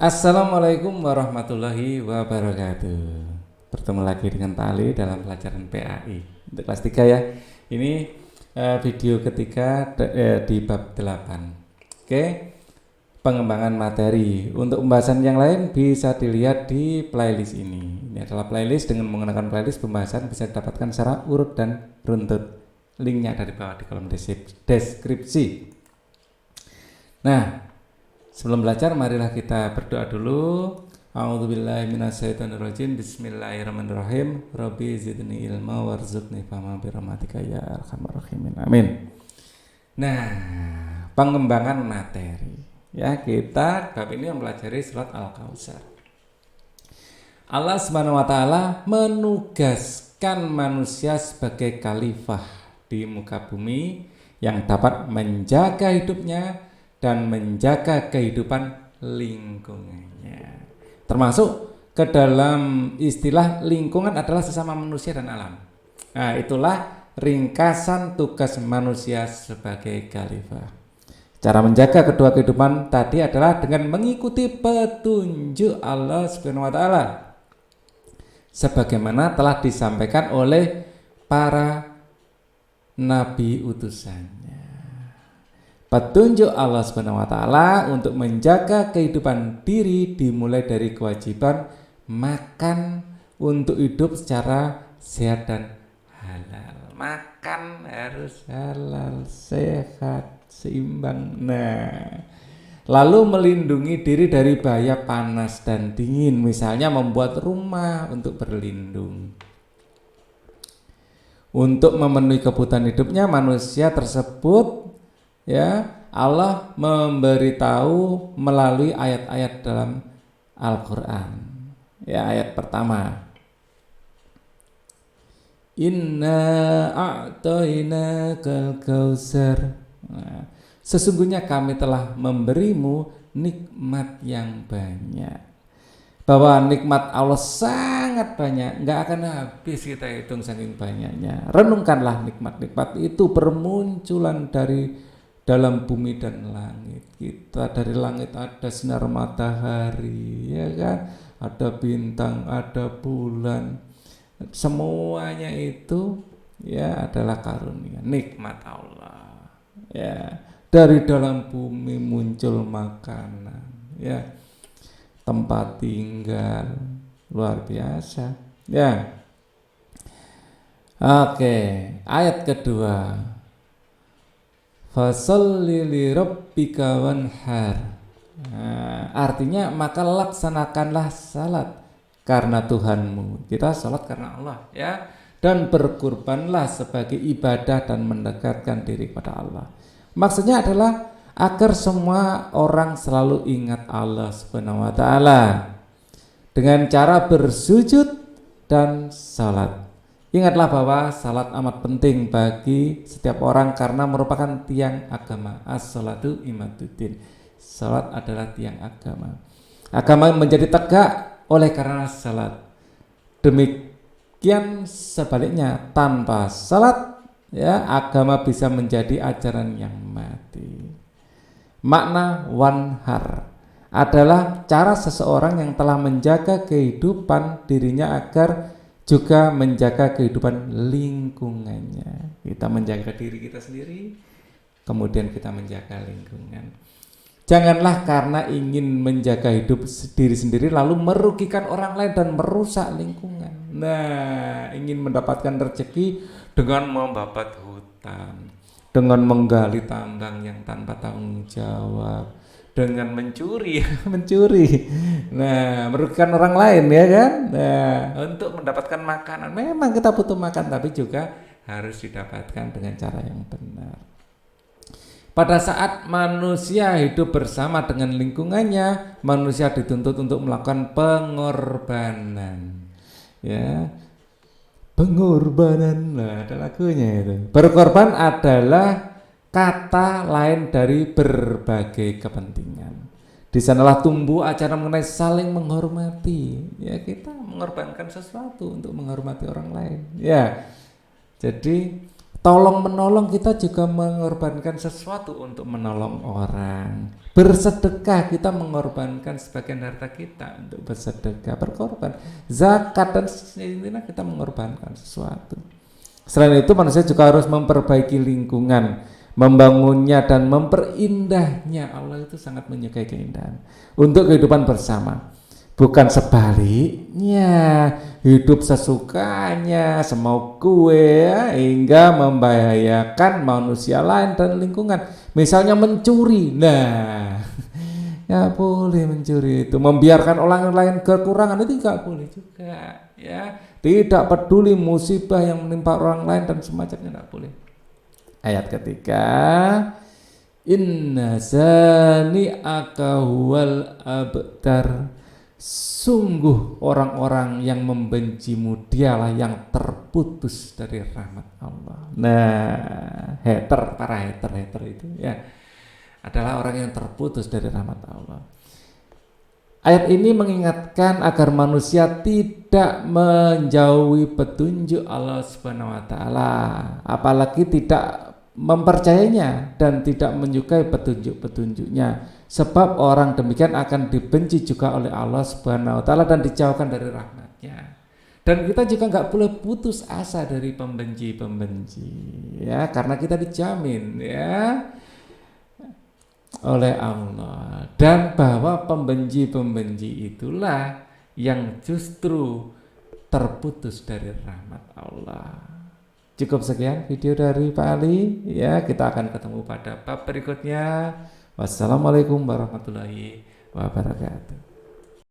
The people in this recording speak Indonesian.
Assalamualaikum warahmatullahi wabarakatuh. Bertemu lagi dengan Pak Ali dalam pelajaran PAI untuk kelas 3 ya. Ini video ketiga di bab 8. Oke, pengembangan materi. Untuk pembahasan yang lain bisa dilihat di playlist ini. Ini adalah playlist, dengan menggunakan playlist pembahasan bisa didapatkan secara urut dan runtut. Linknya ada di bawah di kolom deskripsi. Nah, sebelum belajar, marilah kita berdoa dulu. A'udzubillahi minasyaitonirrajim. Bismillahirrahmanirrahim. Rabbi zidni ilma warzuqni fahma birahmatika ya arhamar rahimin. Amin. Nah, pengembangan materi. Ya, kita bab ini mempelajari surat Al-Kautsar. Allah Subhanahu wa taala menugaskan manusia sebagai khalifah di muka bumi yang dapat menjaga hidupnya dan menjaga kehidupan lingkungannya. Termasuk ke dalam istilah lingkungan adalah sesama manusia dan alam. Nah, itulah ringkasan tugas manusia sebagai khalifah. Cara menjaga kedua kehidupan tadi adalah dengan mengikuti petunjuk Allah Subhanahu wa taala sebagaimana telah disampaikan oleh para nabi utusannya. Petunjuk Allah Subhanahu wa taala untuk menjaga kehidupan diri dimulai dari kewajiban makan untuk hidup secara sehat dan halal. Makan harus halal, sehat, seimbang. Nah, lalu melindungi diri dari bahaya panas dan dingin, misalnya membuat rumah untuk berlindung. Untuk memenuhi kebutuhan hidupnya manusia tersebut, ya, Allah memberitahu melalui ayat-ayat dalam Al-Quran. Ya, ayat pertama, Inna a'tainakal kautsar. Nah, sesungguhnya kami telah memberimu nikmat yang banyak. Bahwa nikmat Allah sangat banyak, nggak akan habis kita hitung saking banyaknya. Renungkanlah nikmat-nikmat itu bermunculan dari dalam bumi dan langit. Kita dari langit ada sinar matahari, ya kan? Ada bintang, ada bulan. Semuanya itu ya adalah karunia, nikmat Allah. Ya, dari dalam bumi muncul makanan, ya, tempat tinggal, luar biasa. Ya. Oke, ayat kedua. Fasholli li rabbika wanhar. Nah, artinya maka laksanakanlah salat karena Tuhanmu. Kita salat karena Allah, ya. Dan berkurbanlah sebagai ibadah dan mendekatkan diri kepada Allah. Maksudnya adalah agar semua orang selalu ingat Allah Subhanahu wa taala dengan cara bersujud dan salat. Ingatlah bahwa salat amat penting bagi setiap orang karena merupakan tiang agama. As-salatu imaduddin. Salat adalah tiang agama. Agama menjadi tegak oleh karena salat. Demikian sebaliknya, tanpa salat, ya, agama bisa menjadi ajaran yang mati. Makna wanhar adalah cara seseorang yang telah menjaga kehidupan dirinya agar juga menjaga kehidupan lingkungannya. Kita menjaga diri kita sendiri, kemudian kita menjaga lingkungan. Janganlah karena ingin menjaga hidup diri sendiri lalu merugikan orang lain dan merusak lingkungan. Nah, ingin mendapatkan rezeki dengan membabat hutan, dengan menggali tambang yang tanpa tanggung jawab, dengan mencuri, mencuri. Nah, merugikan orang lain, ya kan? Nah, untuk mendapatkan makanan, memang kita butuh makan, tapi juga harus didapatkan dengan cara yang benar. Pada saat manusia hidup bersama dengan lingkungannya, manusia dituntut untuk melakukan pengorbanan. Ya, pengorbanan. Nah, ada lagunya itu. Berkorban adalah kata lain dari berbagai kepentingan. Di sanalah tumbuh ajaran mengenai saling menghormati. Ya, kita mengorbankan sesuatu untuk menghormati orang lain. Ya, jadi Tolong menolong, kita juga mengorbankan sesuatu untuk menolong orang. Bersedekah, kita mengorbankan sebagian harta kita untuk bersedekah, berkorban. Zakat dan sejenisnya, kita mengorbankan sesuatu. Selain itu manusia juga harus memperbaiki lingkungan, membangunnya dan memperindahnya. Allah itu sangat menyukai keindahan untuk kehidupan bersama. Bukan sebaliknya, hidup sesukanya, semau gue ya, hingga membahayakan manusia lain dan lingkungan. Misalnya mencuri, nah ya boleh mencuri itu. Membiarkan orang lain kekurangan itu nggak boleh juga, ya. Tidak peduli musibah yang menimpa orang lain dan semacamnya, nggak boleh. Ayat ketiga, inna zani'aka huwal abtar. Sungguh orang-orang yang membencimu dialah yang terputus dari rahmat Allah. Nah, para hater itu ya adalah orang yang terputus dari rahmat Allah. Ayat ini mengingatkan agar manusia tidak menjauhi petunjuk Allah Subhanahu wa taala, apalagi tidak mempercayainya dan tidak menyukai petunjuk-petunjuknya. Sebab orang demikian akan dibenci juga oleh Allah Subhanahu wa taala dan dijauhkan dari rahmatnya. Dan kita juga nggak boleh putus asa dari pembenci-pembenci, ya, karena kita dijamin ya oleh Allah, dan bahwa pembenci-pembenci itulah yang justru terputus dari rahmat Allah. Cukup sekian video dari Pak Ali, ya, kita akan ketemu pada bab berikutnya. Wassalamualaikum warahmatullahi wabarakatuh.